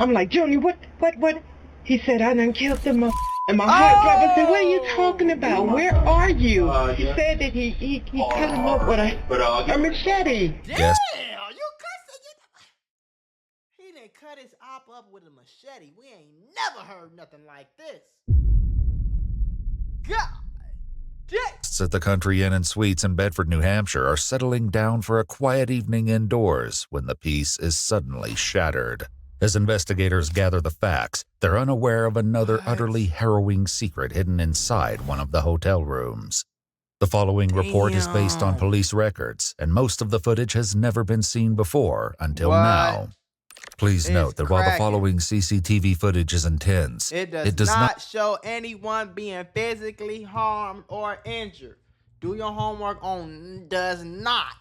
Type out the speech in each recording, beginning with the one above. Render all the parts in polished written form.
I'm like, Junior, what? He said, I done killed them. And my heart dropped. I said, what are you talking about? Where are you? He said that he cut him up with a machete. Damn, you cussing? He done cut his op up with a machete. We ain't never heard nothing like this. God damn. At the Country Inn and Suites in Bedford, New Hampshire are settling down for a quiet evening indoors when the peace is suddenly shattered. As investigators gather the facts, they're unaware of another utterly harrowing secret hidden inside one of the hotel rooms. The following report is based on police records, and most of the footage has never been seen before until now. Please note that while the following CCTV footage is intense, it does not show anyone being physically harmed or injured. Do your homework on does not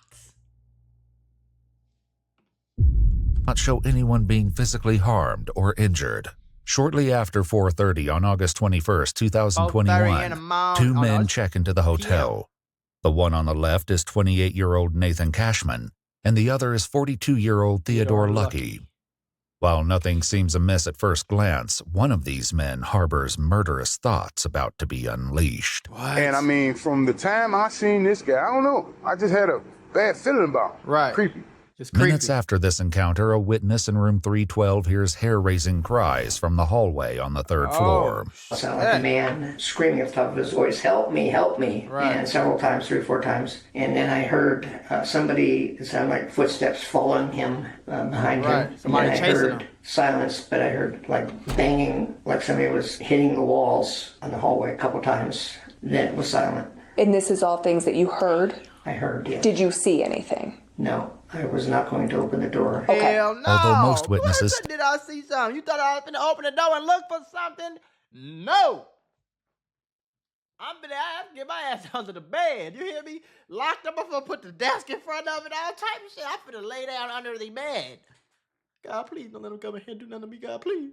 show anyone being physically harmed or injured. Shortly after 4:30 on August 21st, 2021, two men check into the hotel. The one on the left is 28-year-old Nathan Cashman, and the other is 42-year-old Theodore Lucky. While nothing seems amiss at first glance, one of these men harbors murderous thoughts about to be unleashed. And I mean, from the time I seen this guy, I don't know, I just had a bad feeling about him. Right. Creepy. Minutes after this encounter, a witness in room 312 hears hair-raising cries from the hallway on the third floor. It sounded like a man screaming at the top of his voice, help me, help me, and several times, 3 or 4 times. And then I heard somebody, it sounded like footsteps following him behind him. Somebody and then I heard silence, but I heard like banging, like somebody was hitting the walls on the hallway a couple times. Then it was silent. And this is all things that you heard? I heard, yes. Did you see anything? No, I was not going to open the door. Okay. Hell no. Although most witnesses... Did I see something? You thought I was going to open the door and look for something? No. I'm going to get my ass under the bed. You hear me? Locked up before I put the desk in front of it, all type of shit. I'm going to lay down under the bed. God, please don't let him come in here and do nothing to me, God, please.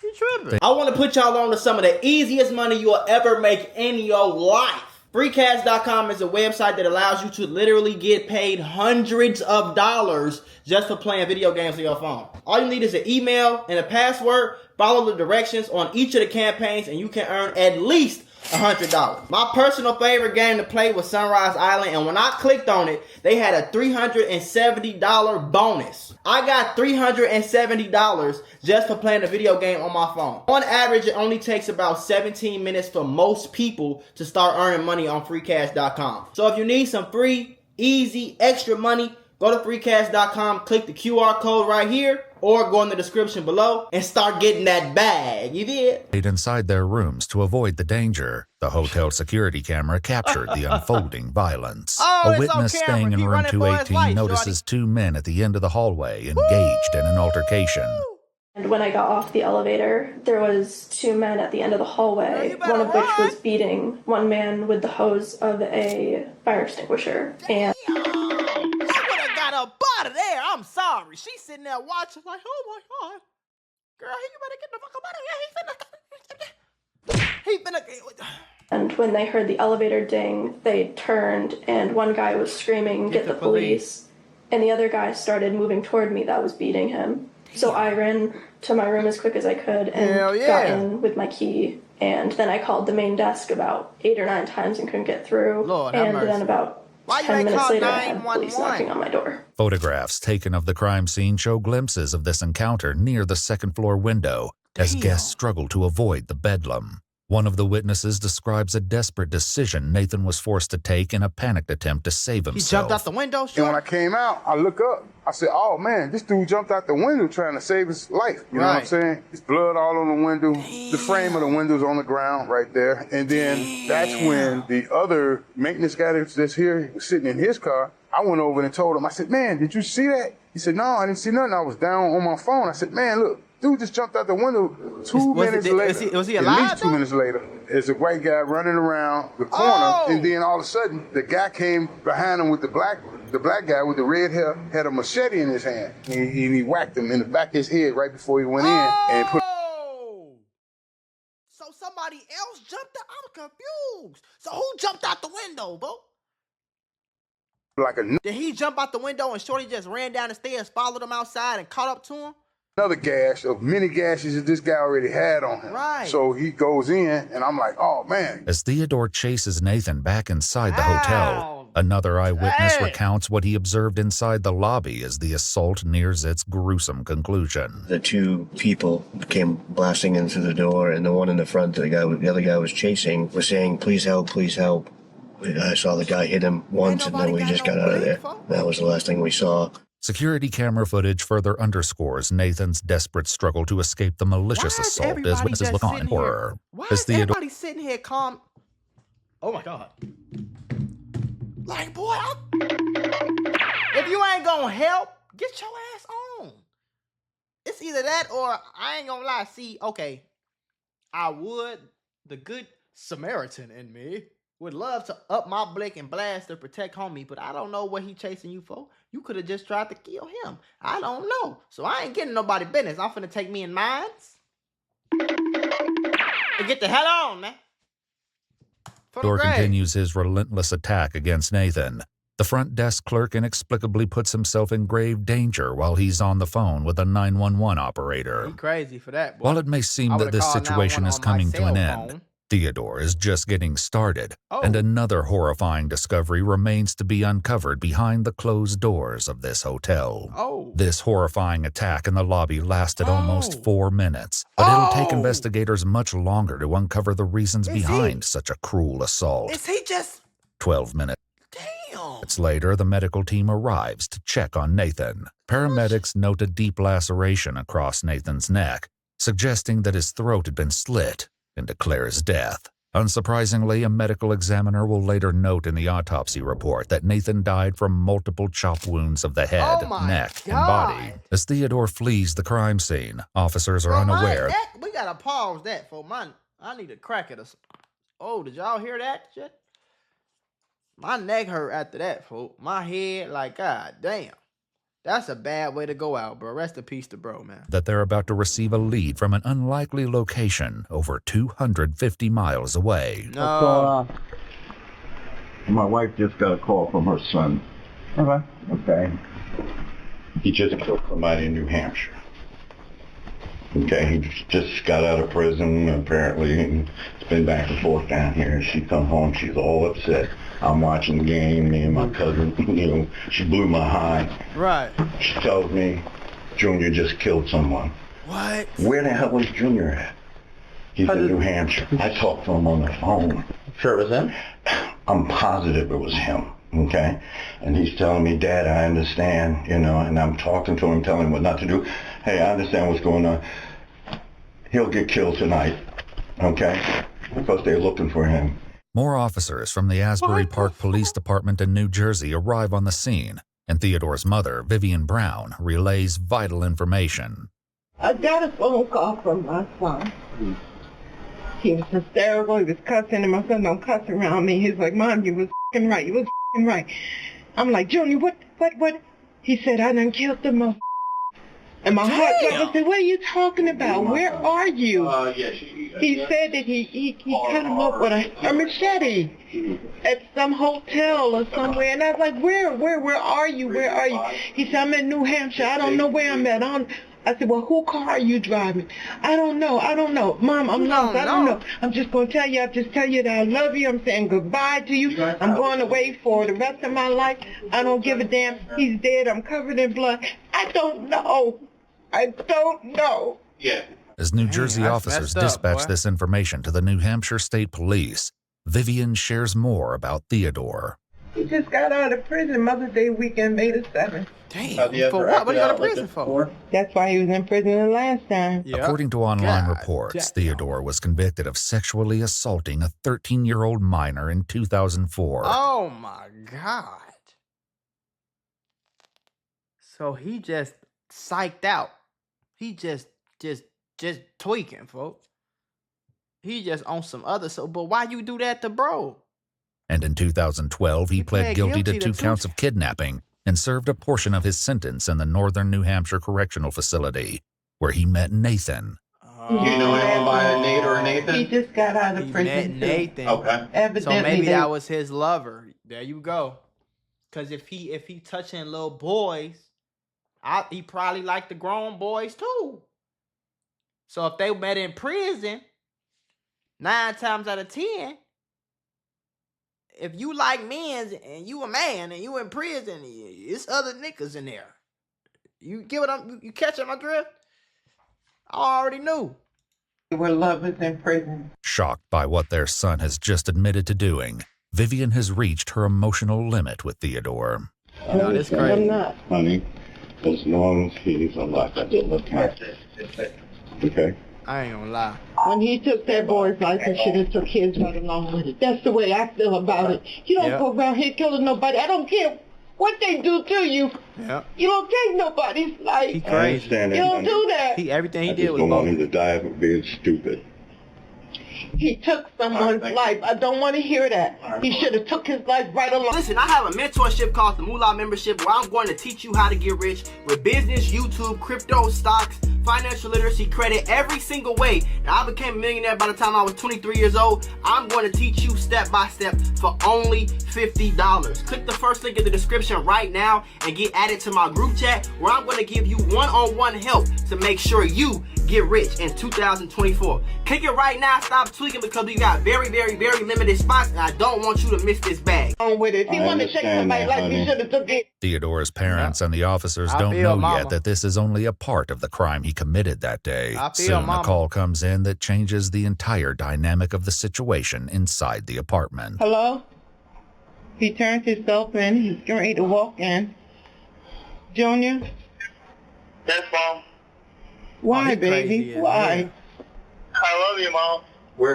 You tripping. I want to put y'all on to some of the easiest money you'll ever make in your life. Freecash.com is a website that allows you to literally get paid hundreds of dollars just for playing video games on your phone. All you need is an email and a password. Follow the directions on each of the campaigns and you can earn at least $100. My personal favorite game to play was Sunrise Island, and when I clicked on it, they had a $370 bonus. I got $370 just for playing a video game on my phone. On average, it only takes about 17 minutes for most people to start earning money on freecash.com. So if you need some free, easy, extra money, go to freecash.com, click the QR code right here, or go in the description below and start getting that bag. You did? Inside their rooms to avoid the danger, the hotel security camera captured the unfolding violence. A witness staying in room 218 notices two men at the end of the hallway engaged in an altercation. And when I got off the elevator, there was 2 men at the end of the hallway, one of which was beating one man with the hose of a fire extinguisher. And up out of there. I'm sorry. She's sitting there watching like, oh my God. Girl, you better get the fuck up out of here. He finna. And when they heard the elevator ding, they turned and one guy was screaming, get the police. And the other guy started moving toward me that was beating him. So I ran to my room as quick as I could and got in with my key. And then I called the main desk about 8 or 9 times and couldn't get through. And then about 10 minutes later, I had police knocking on my door. Photographs taken of the crime scene show glimpses of this encounter near the second-floor window as guests struggle to avoid the bedlam. One of the witnesses describes a desperate decision Nathan was forced to take in a panicked attempt to save himself. He jumped out the window? And when I came out, I look up. I said, oh, man, this dude jumped out the window trying to save his life. You know what I'm saying? There's blood all on the window. The frame of the window's on the ground right there. And then that's when the other maintenance guy that's here was sitting in his car. I went over and told him, I said, man, did you see that? He said, no, I didn't see nothing. I was down on my phone. I said, man, look. Dude just jumped out the window 2 minutes later. Was he alive? At least 2 minutes later, there's a white guy running around the corner, and then all of a sudden, the guy came behind him with the black guy with the red hair had a machete in his hand, and he whacked him in the back of his head right before he went in and put. So somebody else jumped out? I'm confused. So who jumped out the window, bro? Like a. Did he jump out the window and Shorty just ran down the stairs, followed him outside, and caught up to him? another gash of many gashes that this guy already had on him. Right. So he goes in, and I'm like, oh, man. As Theodore chases Nathan back inside the hotel, another eyewitness recounts what he observed inside the lobby as the assault nears its gruesome conclusion. The two people came blasting into the door, and the one in the front, the other guy was chasing, was saying, please help, please help. I saw the guy hit him once, and then we just got out of there. That was the last thing we saw. Security camera footage further underscores Nathan's desperate struggle to escape the malicious assault as witnesses look on in horror. Why As is Theodore everybody sitting here calm? Oh my God. Like, boy, if you ain't gonna help, get your ass on. It's either that or I ain't gonna lie. See, okay, the good Samaritan in me would love to up my blick and blast to protect homie, but I don't know what he chasing you for. You could have just tried to kill him. I don't know. So I ain't getting nobody business. I'm finna take me in mines. And get the hell on, man. Theodore continues his relentless attack against Nathan. The front desk clerk inexplicably puts himself in grave danger while he's on the phone with a 911 operator. He crazy for that, boy. While it may seem that this situation is coming to an end, Theodore is just getting started, and another horrifying discovery remains to be uncovered behind the closed doors of this hotel. This horrifying attack in the lobby lasted almost 4 minutes, but it'll take investigators much longer to uncover the reasons behind such a cruel assault. Is he just 12 minutes. Damn. Later, the medical team arrives to check on Nathan. Paramedics note a deep laceration across Nathan's neck, suggesting that his throat had been slit, and declares death. Unsurprisingly, a medical examiner will later note in the autopsy report that Nathan died from multiple chop wounds of the head, neck, and body. As Theodore flees the crime scene, officers are unaware. We gotta pause that for mine. I need to crack it. Oh, did y'all hear that shit? My neck hurt after that, folks. My head, like, god damn. That's a bad way to go out, bro. Rest in peace to bro, man. That they're about to receive a lead from an unlikely location over 250 miles away. No. What's going on? My wife just got a call from her son. Okay. He just killed somebody in New Hampshire. Okay, he just got out of prison, apparently, and it's been back and forth down here. She come home, she's all upset. I'm watching the game, me and my cousin, she blew my high. Right. She tells me, Junior just killed someone. What? Where the hell is Junior at? He's in New Hampshire. I talked to him on the phone. Sure it was him? I'm positive it was him, okay? And he's telling me, Dad, I understand, and I'm talking to him, telling him what not to do. Hey, I understand what's going on. He'll get killed tonight, okay? Because they're looking for him. More officers from the Asbury Park Police Department in New Jersey arrive on the scene, and Theodore's mother, Vivian Brown, relays vital information. I got a phone call from my son. He was hysterical. He was cussing, and my son don't cuss around me. He's like, Mom, you was f***ing right. You was f***ing right. I'm like, Junior, what? He said, I done killed the mother. And my heart dropped. I said, what are you talking about? Where are you? He said that he cut him up with a machete at some hotel or somewhere. And I was like, where are you? Where are you? He said, I'm in New Hampshire. I don't know where I'm at. I said, well, whose car are you driving? I don't know. Mom, I'm lost. I don't know. I'm just going to tell you. I'll just tell you that I love you. I'm saying goodbye to you. I'm going away for the rest of my life. I don't give a damn. He's dead. I'm covered in blood. I don't know. Yeah. As New Jersey officers dispatch this information to the New Hampshire State Police, Vivian shares more about Theodore. He just got out of prison Mother's Day weekend, May the 7th. Damn. For what? What did he go to prison for? That's why he was in prison the last time. Yep. According to online reports, Theodore was convicted of sexually assaulting a 13-year-old minor in 2004. Oh my God. So he just psyched out. He just tweaking, folks. He just on some other but why you do that to bro? And in 2012, he pled guilty to 2 counts of kidnapping and served a portion of his sentence in the Northern New Hampshire Correctional Facility, where he met Nathan. You know anyone by Nate or Nathan? He just got out of prison. Met Nathan. Okay. Evidently, so maybe that was his lover. There you go. Because if he touching little boys, he probably liked the grown boys too. So if they met in prison, 9 times out of 10, if you like men and you a man and you in prison, it's other niggas in there. You get what you catching my drift? I already knew. They were lovers in prison. Shocked by what their son has just admitted to doing, Vivian has reached her emotional limit with Theodore. No, this crazy. I'm not. Honey, as long as he's alive, I will look after him. Okay? I ain't gonna lie. When he took that boy's life, he should have took his right along with it. That's the way I feel about it. You don't go around here killing nobody. I don't care what they do to you. Yeah. You don't take nobody's life. He crazy. You don't do that. Everything he I did just was don't want bogus. him to die of being stupid. He took someone's life. I don't want to hear that. He should have took his life right along. Listen, I have a mentorship called the Mula membership where I'm going to teach you how to get rich with business, YouTube, crypto, stocks, financial literacy, credit, every single way. Now, I became a millionaire by the time I was 23 years old. I'm going to teach you step by step for only $50. Click the first link in the description right now and get added to my group chat where I'm going to give you one-on-one help to make sure you get rich in 2024. Click it right now. Stop tweaking because we got very, very, very limited spots and I don't want you to miss this bag. On with it. If he wanted to take somebody's life, he should have took it. Theodore's parents and the officers don't know yet that this is only a part of the crime he committed that day. Soon a call comes in that changes the entire dynamic of the situation inside the apartment. Hello? He turned himself in. He's getting ready to walk in. Junior? Yes, Mom. Why, baby? Why? I love you, Mom.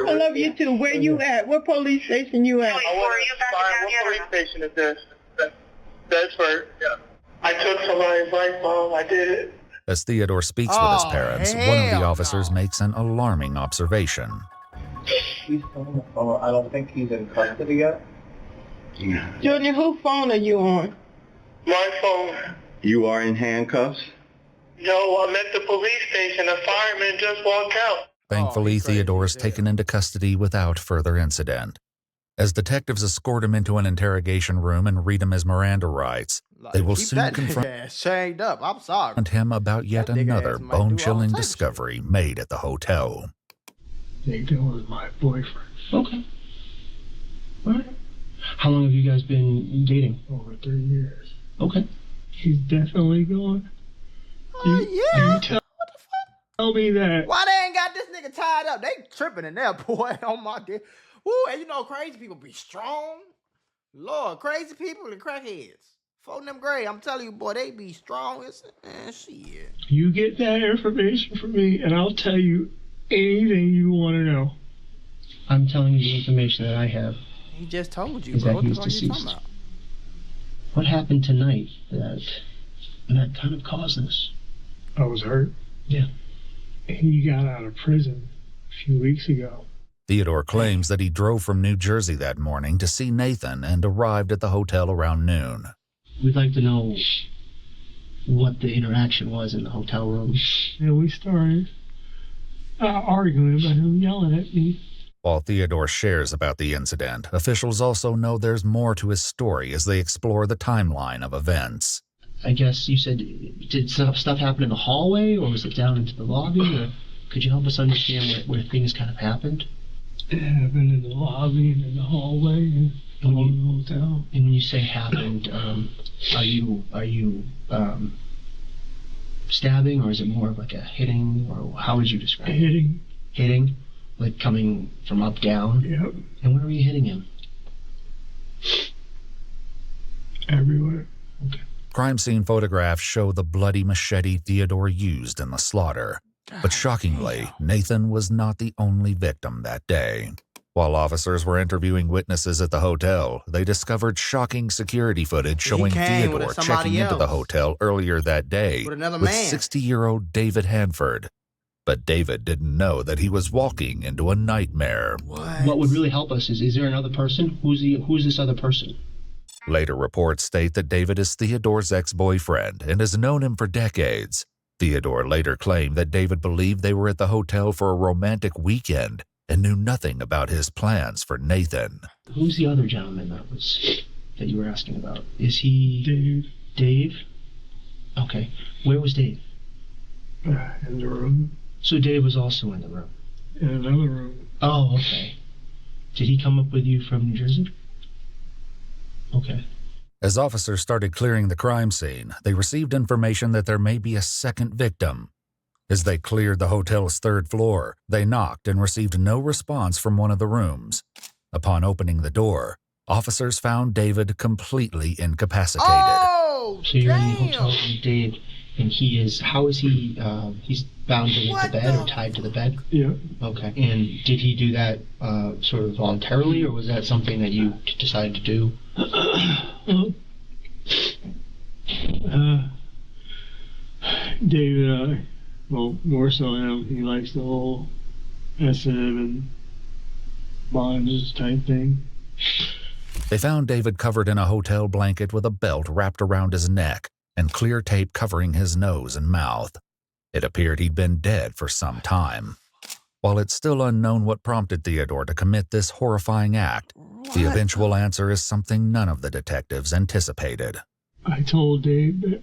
I love you too. Where you at? What police station you at? What police station is this? Bedford. Yeah. I took somebody's life, Mom. I did it. As Theodore speaks with his parents, one of the officers makes an alarming observation. I don't think he's in custody yet. Junior, whose phone are you on? My phone. You are in handcuffs? No, I'm at the police station. A fireman just walked out. Thankfully, Theodore is taken into custody without further incident. As detectives escort him into an interrogation room and read him his Miranda rights, they will soon confront chained up. I'm sorry. him about yet another bone-chilling discovery made at the hotel. Nathan was my boyfriend. Okay. All right. How long have you guys been dating? Over 3 years. Okay. He's definitely gone. Yeah. Tell me that. Why they ain't got this nigga tied up? They tripping in there, boy. Oh my god. Woo, and you know crazy people be strong. Lord, crazy people and crackheads. Folk them gray, I'm telling you, boy, they be strong as shit. You get that information from me, and I'll tell you anything you want to know. I'm telling you the information that I have. He just told you, is bro. that What he's the fuck are you talking deceased. about? What happened tonight that kind of caused this? I was hurt. Yeah. And he got out of prison a few weeks ago. Theodore claims that he drove from New Jersey that morning to see Nathan and arrived at the hotel around noon. We'd like to know what the interaction was in the hotel room. And we started arguing about him yelling at me. While Theodore shares about the incident, officials also know there's more to his story as they explore the timeline of events. I guess you said, did stuff happen in the hallway, or was it down into the lobby? Or could you help us understand where things kind of happened? It happened in the lobby and in the hallway and all in the hotel. And when you say happened, are you stabbing, or is it more of like a hitting, or how would you describe it? Hitting. Hitting? Like coming from up, down? Yep. And where were you hitting him? Everywhere. Okay. Crime scene photographs show the bloody machete Theodore used in the slaughter. But shockingly, Nathan was not the only victim that day. While officers were interviewing witnesses at the hotel, they discovered shocking security footage showing Theodore checking into the hotel earlier that day with 60-year-old David Hanford. But David didn't know that he was walking into a nightmare. What would really help us is there another person? Who's this other person? Later reports state that David is Theodore's ex-boyfriend and has known him for decades. Theodore later claimed that David believed they were at the hotel for a romantic weekend and knew nothing about his plans for Nathan. Who's the other gentleman that you were asking about? Is he... Dave. Dave? Okay. Where was Dave? In the room. So Dave was also in the room? In another room. Oh, okay. Did he come up with you from New Jersey? Okay. As officers started clearing the crime scene, they received information that there may be a second victim. As they cleared the hotel's 3rd floor, they knocked and received no response from one of the rooms. Upon opening the door, officers found David completely incapacitated. Oh, so you're in the hotel with Dave, and he is, how is he, he's bound to the bed or tied to the bed? Yeah. Okay. And did he do that sort of voluntarily, or was that something that you decided to do? David, well, more so him, he likes the whole SM and bondage type thing. They found David covered in a hotel blanket with a belt wrapped around his neck and clear tape covering his nose and mouth. It appeared he'd been dead for some time. While it's still unknown what prompted Theodore to commit this horrifying act, the eventual answer is something none of the detectives anticipated. I told Dave that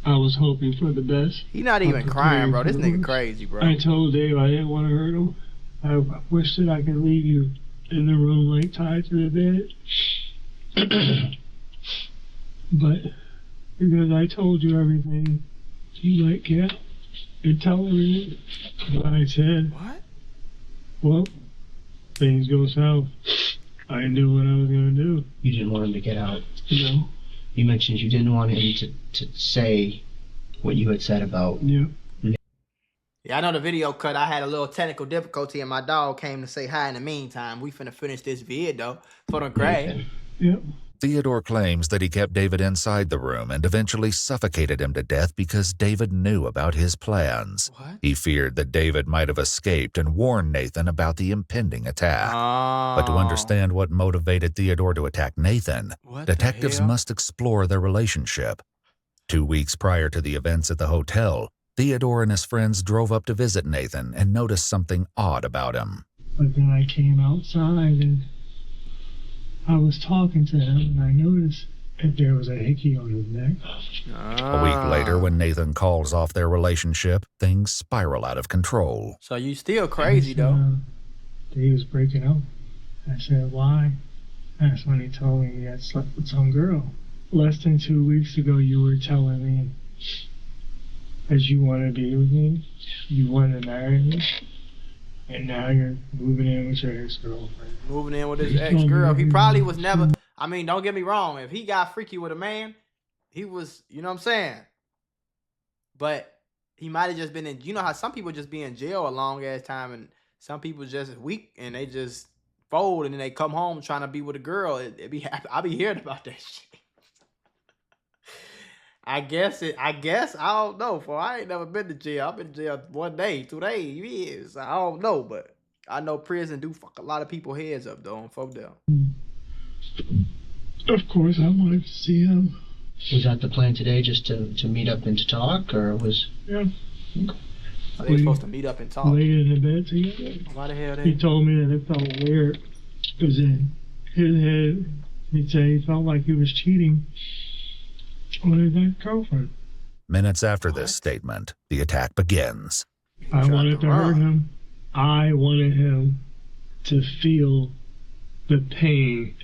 I was hoping for the best. He not even crying, bro. This nigga crazy, bro. I told Dave I didn't want to hurt him. I wish that I could leave you in the room, like tied to the bed. But because I told you everything, you like can't tell everything. But I said, what? Well, things go south. I knew what I was going to do. You didn't want him to get out? No. You mentioned you didn't want him to say what you had said about... Yeah. Yeah, I know the video cut. I had a little technical difficulty and my dog came to say hi in the meantime. We finna finish this vid though for the grave. Yep. Theodore claims that he kept David inside the room and eventually suffocated him to death because David knew about his plans. What? He feared that David might have escaped and warned Nathan about the impending attack. But to understand what motivated Theodore to attack Nathan, detectives must explore their relationship. 2 weeks prior to the events at the hotel, Theodore and his friends drove up to visit Nathan and noticed something odd about him. But then I came outside and I was talking to him and I noticed that there was a hickey on his neck. A week later, when Nathan calls off their relationship, things spiral out of control. So you still crazy though. He was breaking up. I said, why? That's when he told me he had slept with some girl. Less than 2 weeks ago, you were telling me that you want to be with me, you want to marry me, and now you're moving in with your ex-girlfriend. Moving in with his ex-girl. He probably was never, I mean, don't get me wrong. If he got freaky with a man, he was, you know what I'm saying? But he might have just been in, you know how some people just be in jail a long ass time and some people just weak and they just fold and then they come home trying to be with a girl. I be hearing about that shit. I guess, I don't know, for I ain't never been to jail. I've been to jail 1 day, 2 days, years. I don't know, but I know prison do fuck a lot of people heads up though, and folk down. Of course, I wanted to see him. Was that the plan today, just to meet up and to talk, or was... Yeah. Are they supposed to meet up and talk? Laid in the bed together. Why the hell they... He told me that it felt weird, because in his head, he'd say he felt like he was cheating on his ex-girlfriend. Minutes after this statement, the attack begins. I wanted to hurt him. I wanted him to feel the pain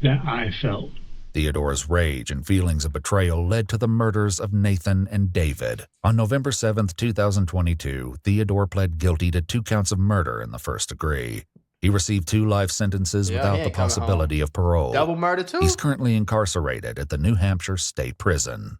that I felt. Theodore's rage and feelings of betrayal led to the murders of Nathan and David. On November 7th, 2022, Theodore pled guilty to 2 counts of murder in the first degree. He received 2 life sentences without the possibility of parole. Double murder too? He's currently incarcerated at the New Hampshire State Prison.